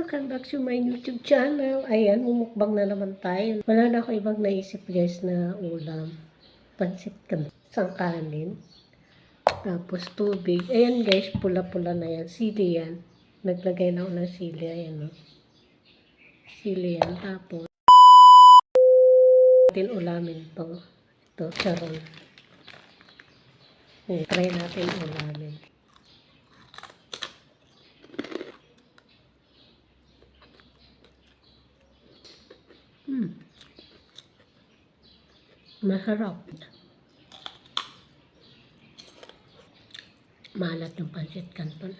Welcome back to my YouTube channel. Ayan, mumukbang na naman tayo. Wala na ako ibang naisip guys na ulam. Pansit canton, isang kanin. Tapos tubig. Ayan guys, pula-pula na yan. Sili yan. Naglagay na ako ng sili. Ayan o. Sili yan. Tapos, natin ulamin to. Ito, charon. Try natin ulamin. Masarap. Malat yung pansit canton.